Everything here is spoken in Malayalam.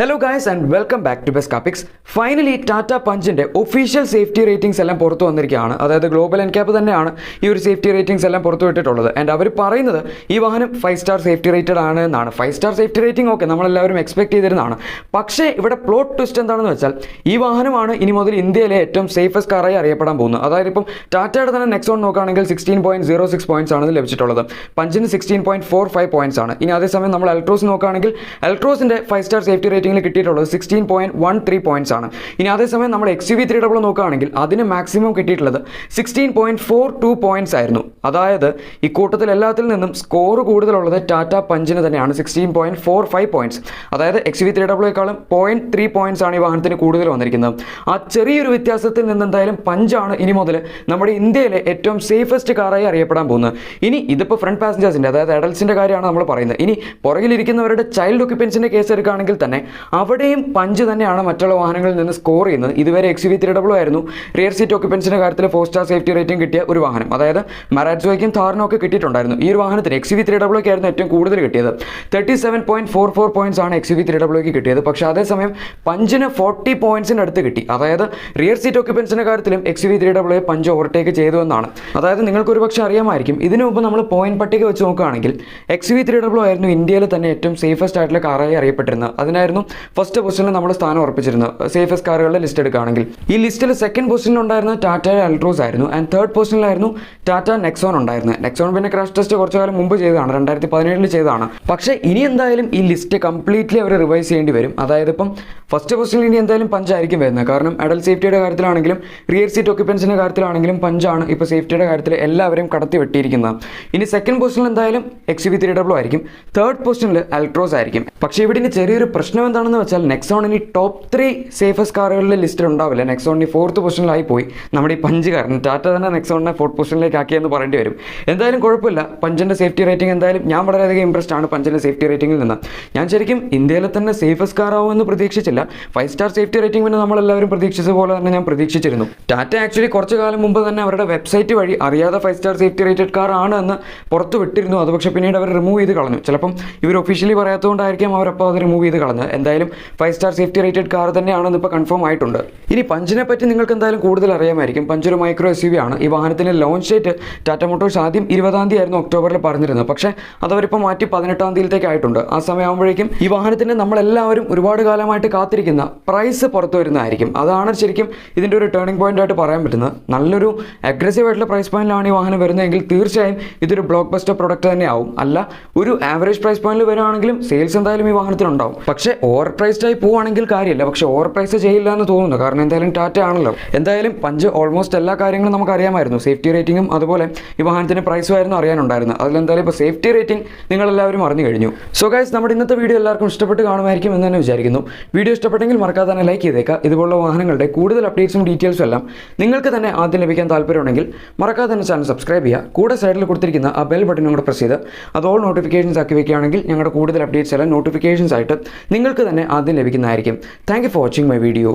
Hello guys and welcome back to Best Topics. Finally Tata Punchന്റെ ഒഫീഷ്യൽ സേഫ്റ്റി റേറ്റിംഗ്സ് എല്ലാം പുറത്തു വന്നിരിക്കുകയാണ്. അതായത് ഗ്ലോബൽ എൻക്യാപ്പ് തന്നെയാണ് ഈ ഒരു സേഫ്റ്റി റേറ്റിംഗ്സ് എല്ലാം പുറത്തു വിട്ടിട്ടുള്ളത്. ആൻഡ് അവർ പറയുന്നത് ഈ വാഹനം 5 സ്റ്റാർ സേഫ്റ്റി റേറ്റഡ് ആണ് എന്നാണ്. 5 സ്റ്റാർ സേഫ്റ്റി റേറ്റിംഗ് ഓക്കെ നമ്മളെല്ലാവരും എക്സ്പെക്ട് ചെയ്തിരുന്നതാണ്. പക്ഷേ ഇവിടെ പ്ലോട്ട് ട്വിസ്റ്റ് എന്താണെന്ന് വെച്ചാൽ ഈ വാഹനമാണ് ഇനി മുതൽ ഇന്ത്യയിലെ ഏറ്റവും സേഫസ്റ്റ് കാറായി അറിയപ്പെടാൻ പോകുന്നത്. അതായത് ഇപ്പം ടാറ്റയുടെ തന്നെ നെക്സോൺ നോക്കുകയാണെങ്കിൽ 16.06 പോയിന്റ്സ് ആണ് ലഭിച്ചിട്ടുള്ളത്. പഞ്ചിന് 16.45 പോയിന്റ്സ് ആണ്. ഇനി അതേസമയം നമ്മൾ അൾട്രോസ് നോക്കുകയാണെങ്കിൽ അൾട്രോസിന്റെ 5 സ്റ്റാർ സേഫ്റ്റി റേറ്റിംഗിൽ കിട്ടിയിട്ടുള്ളത് 16.13 പോയിന്റ്സ് ആണ്. ഇനി അതേസമയം നമ്മൾ XUV 300 നോക്കുകയാണെങ്കിൽ അതിന് മാക്സിമം കിട്ടിയിട്ടുള്ളത് 16.42 പോയിന്റ്സ് ആയിരുന്നു. അതായത് ഇക്കൂട്ടത്തിൽ എല്ലാത്തിൽ നിന്നും സ്കോർ കൂടുതലുള്ളത് ടാറ്റ പഞ്ചിന് തന്നെയാണ് 16.45 പോയിന്റ്സ്. അതായത് XUV 300യേക്കാളും 0.3 പോയിന്റ്സ് ആണ് ഈ വാഹനത്തിന് കൂടുതൽ വന്നിരിക്കുന്നത്. ആ ചെറിയൊരു വ്യത്യാസത്തിൽ നിന്ന് എന്തായാലും പഞ്ചാണ് ഇനി മുതൽ നമ്മുടെ ഇന്ത്യയിലെ ഏറ്റവും സേഫസ്റ്റ് കാറായി അറിയപ്പെടാൻ പോകുന്നത്. ഇനി ഇതിപ്പോൾ ഫ്രണ്ട് പാസഞ്ചേഴ്സിൻ്റെ അതായത് അഡൽസിൻ്റെ കാര്യമാണ് നമ്മൾ പറയുന്നത്. ഇനി പുറകിലിരിക്കുന്നവരുടെ ചൈൽഡ് ഒക്യുപ്പൻസിൻ്റെ കേസ് എടുക്കുകയാണെങ്കിൽ തന്നെ അവിടെയും പഞ്ച് തന്നെയാണ് മറ്റുള്ള വാഹനങ്ങളിൽ നിന്ന് സ്കോർ ചെയ്യുന്നത്. ഇതുവരെ XUV 300 ആയിരുന്നു റിയർ സീറ്റ് ഒക്യുപ്പൻസിൻ്റെ കാര്യത്തിൽ 4 സ്റ്റാർ സേഫ്റ്റി റേറ്റിംഗ് കിട്ടിയ ഒരു വാഹനം. അതായത് മറാറ്റ്സോയ്ക്കും താറിനും ഒക്കെ കിട്ടിയിട്ടുണ്ടായിരുന്നു. ഈ ഒരു വാഹനത്തിന് XUV 300 ആയിരുന്നു ഏറ്റവും കൂടുതൽ കിട്ടിയത്. 37.44 പോയിന്റ്സ് ആണ് XUV 300 കിട്ടിയത്. പക്ഷേ അതേസമയം പഞ്ചിന് 40 പോയിന്റ്സിൻ്റെ അടുത്ത് കിട്ടി. അതായത് റിയർ സീറ്റ് ഒക്യുപ്പൻസിൻ്റെ കാര്യത്തിലും XUV 300 പഞ്ച് ഓവർടേക്ക് ചെയ്തു എന്നാണ്. അതായത് നിങ്ങൾക്ക് ഒരുപക്ഷെ അറിയാമായിരിക്കും, ഇതിനു മുമ്പ് നമ്മൾ പോയിന്റ് പട്ടിക വെച്ച് നോക്കുകയാണെങ്കിൽ XUV 300 ആയിരുന്നു ഇന്ത്യയിൽ തന്നെ ഏറ്റവും സേഫസ്റ്റ് ആയിട്ടുള്ള കാറായി അറിയപ്പെട്ടിരുന്നത്. അതിനായിരുന്നു ഫസ്റ്റ് പൊസിഷനിൽ നമ്മൾ സ്ഥാനം ഉറപ്പിച്ചിരുന്നു സേഫസ്റ്റ് കാറുകളുടെ ലിസ്റ്റ് എടുക്കുകയാണെങ്കിൽ. ഈ ലിസ്റ്റിൽ സെക്കൻഡ് പൊസിഷനിൽ ഉണ്ടായിരുന്ന ടാറ്റ അൾട്രോസ് ആയിരുന്നു. ആൻഡ് തേർഡ് പൊസിഷനിലായിരുന്നു ടാറ്റ നെക്സോൺ ഉണ്ടായിരുന്നത്. നെക്സോൺ പിന്നെ ക്രാഷ് ടെസ്റ്റ് കുറച്ചു കാലം മുമ്പ് ചെയ്തതാണ്, 2017 ചെയ്തതാണ്. പക്ഷേ ഇനി എന്തായാലും ഈ ലിസ്റ്റ് കംപ്ലീറ്റ്ലി അവർ റിവൈസ് ചെയ്യേണ്ടി വരും. അതായത് ഇപ്പം ഫസ്റ്റ് പൊസിഷനിൽ ഇനി എന്തായാലും പഞ്ചായിരിക്കും വരുന്നത്. കാരണം അഡൽ സേഫ്റ്റിയുടെ കാര്യത്തിലാണെങ്കിലും റിയർ സീറ്റ് ഒക്യുപ്പൻസിൻ്റെ കാര്യത്തിലാണെങ്കിലും പഞ്ചാണ് ഇപ്പോൾ സേഫ്റ്റിയുടെ കാര്യത്തിൽ എല്ലാവരെയും കടത്തി വെട്ടിയിരിക്കുന്നത്. ഇനി സെക്കൻഡ് പൊസിഷനിൽ എന്തായാലും XUV 300 ആയിരിക്കും. തേർഡ് പൊസിഷനിൽ അൾട്രോസ് ആയിരിക്കും. പക്ഷേ ഇവിടെ ഇനി ചെറിയൊരു പ്രശ്നം എന്താണെന്ന് വെച്ചാൽ നെക്സോൺ ഇനി ടോപ്പ് 3 സേഫസ്റ്റ് കാറുകളുടെ ലിസ്റ്റിൽ ഉണ്ടാവില്ല. നെക്സോൺ ഈ 4th പൊസിഷനിലായി പോയി. നമ്മുടെ ഈ പഞ്ച് കാരണം ടാറ്റ തന്നെ നെക്സോണിനെ 4th പൊസിഷനിലേക്ക് ആക്കിയെന്ന് പറയേണ്ടി വരും. എന്തായാലും കുഴപ്പമില്ല, പഞ്ചിൻ്റെ സേഫ്റ്റി റേറ്റിംഗ് എന്തായാലും ഞാൻ വളരെയധികം ഇംപ്രസ്ഡ് ആണ് പഞ്ചിൻ്റെ സേഫ്റ്റി റേറ്റിംഗിൽ നിന്ന്. ഞാൻ ശരിക്കും ഇന്ത്യയിലെ തന്നെ സേഫസ്റ്റ് കാറാവുമെന്ന് പ്രതീക്ഷിച്ചില്ല. 5 സ്റ്റാർ സേഫ്റ്റി റേറ്റിംഗ് പിന്നെ നമ്മളെല്ലാവരും പ്രതീക്ഷിച്ച പോലെ തന്നെ ഞാൻ പ്രതീക്ഷിച്ചിരുന്നു. ടാറ്റ ആക്ച്വലി കുറച്ച് കാലം മുമ്പ് തന്നെ അവരുടെ വെബ്സൈറ്റ് വഴി അറിയാതെ 5 സ്റ്റാർ സേഫ്റ്റി റേറ്റഡ് കാർ ആണ് എന്ന് പുറത്ത് വിട്ടിരുന്നു. അത് പക്ഷേ പിന്നീട് അവർ റിമൂവ് ചെയ്ത് കളഞ്ഞു. ചിലപ്പം ഇവർ ഒഫീഷ്യലി പറയാത്തതുകൊണ്ടായിരിക്കും അവരപ്പോൾ അത് റിമൂവ് ചെയ്ത് കളഞ്ഞത്. എന്തായാലും 5 സ്റ്റാർ സേഫ്റ്റി റേറ്റഡ് കാർ തന്നെയാണെന്ന് ഇപ്പോൾ കൺഫേം ആയിട്ടുണ്ട്. ഇനി പഞ്ചിനെ പറ്റി നിങ്ങൾക്ക് എന്തായാലും കൂടുതൽ അറിയാമായിരിക്കും. പഞ്ച് ഒരു മൈക്രോ SUV ആണ്. ഈ വാഹനത്തിൻ്റെ ലോഞ്ച് ഡേറ്റ് ടാറ്റ മോട്ടോഴ്സ് ആദ്യം 20-ാം തീയതി ആയിരുന്നു ഒക്ടോബറിൽ പറഞ്ഞിരുന്നത്. പക്ഷേ അതവരിപ്പോൾ മാറ്റി 18-ാം തീയതിയിലേക്ക് ആയിട്ടുണ്ട്. ആ സമയമാകുമ്പോഴേക്കും ഈ വാഹനത്തിൻ്റെ നമ്മളെല്ലാവരും ഒരുപാട് കാലമായിട്ട് കാത്തിരിക്കുന്ന പ്രൈസ് പുറത്തു വരുന്നതായിരിക്കും. അതാണ് ശരിക്കും ഇതിൻ്റെ ഒരു ടേണിംഗ് പോയിന്റ് ആയിട്ട് പറയാൻ പറ്റുന്നത്. നല്ലൊരു അഗ്രസീവ് ആയിട്ടുള്ള പ്രൈസ് പോയിന്റിലാണ് ഈ വാഹനം വരുന്നതെങ്കിൽ തീർച്ചയായും ഇതൊരു ബ്ലോക്ക് ബസ്റ്റർ പ്രൊഡക്റ്റ് തന്നെ ആവും. അല്ല ഒരു ആവറേജ് പ്രൈസ് പോയിന്റിൽ വരുവാണെങ്കിലും സെയിൽസ് എന്തായാലും ഈ വാഹനത്തിനുണ്ടാവും. പക്ഷേ ഓവർ പ്രൈസ്ഡ് ആയി പോവുകയാണെങ്കിൽ കാര്യമില്ല. പക്ഷേ ഓവർ പ്രൈസ് ചെയ്യില്ല എന്ന് തോന്നുന്നു. കാരണം എന്തായാലും ടാറ്റ ആണല്ലോ. എന്തായാലും പഞ്ച് ഓൾമോസ്റ്റ് എല്ലാ കാര്യങ്ങളും നമുക്ക് അറിയാമായിരുന്നു. സേഫ്റ്റി റേറ്റിംഗും അതുപോലെ ഈ വാഹനത്തിൻ്റെ പ്രൈസും ആയിരുന്നു അറിയാനുണ്ടായിരുന്നത്. അതിലെന്തായാലും ഇപ്പോൾ സേഫ്റ്റി റേറ്റിംഗ് നിങ്ങളെല്ലാവരും അറിഞ്ഞു കഴിഞ്ഞു. സോ ഗൈസ്, നമ്മുടെ ഇന്നത്തെ വീഡിയോ എല്ലാവർക്കും ഇഷ്ടപ്പെട്ട് കാണുമായിരിക്കും എന്ന് തന്നെ വിചാരിക്കുന്നു. വീഡിയോ ഇഷ്ടപ്പെട്ടെങ്കിൽ മറക്കാതെ തന്നെ ലൈക്ക് ചെയ്തേക്കുക. ഇതുപോലുള്ള വാഹനങ്ങളുടെ കൂടുതൽ അപ്ഡേറ്റ്സും ഡീറ്റെയിൽസും എല്ലാം നിങ്ങൾക്ക് തന്നെ ആദ്യം ലഭിക്കാൻ താല്പര്യമുണ്ടെങ്കിൽ മറക്കാതെ തന്നെ ചാനൽ സബ്സ്ക്രൈബ് ചെയ്യുക. കൂടെ സൈഡിൽ കൊടുത്തിരിക്കുന്ന ആ ബെൽ ബട്ടൺ കൂടെ പ്രസ് ചെയ്ത് അത് ഓൾ നോട്ടിഫിക്കേഷൻസ് ആക്കി വയ്ക്കുകയാണെങ്കിൽ ഞങ്ങളുടെ കൂടുതൽ അപ്ഡേറ്റ്സ് എല്ലാം നോട്ടിഫിക്കേഷൻസ് ആയിട്ട് നിങ്ങൾക്ക് തന്നെ ആദ്യം ലഭിക്കുന്നതായിരിക്കും. Thank you for watching my video.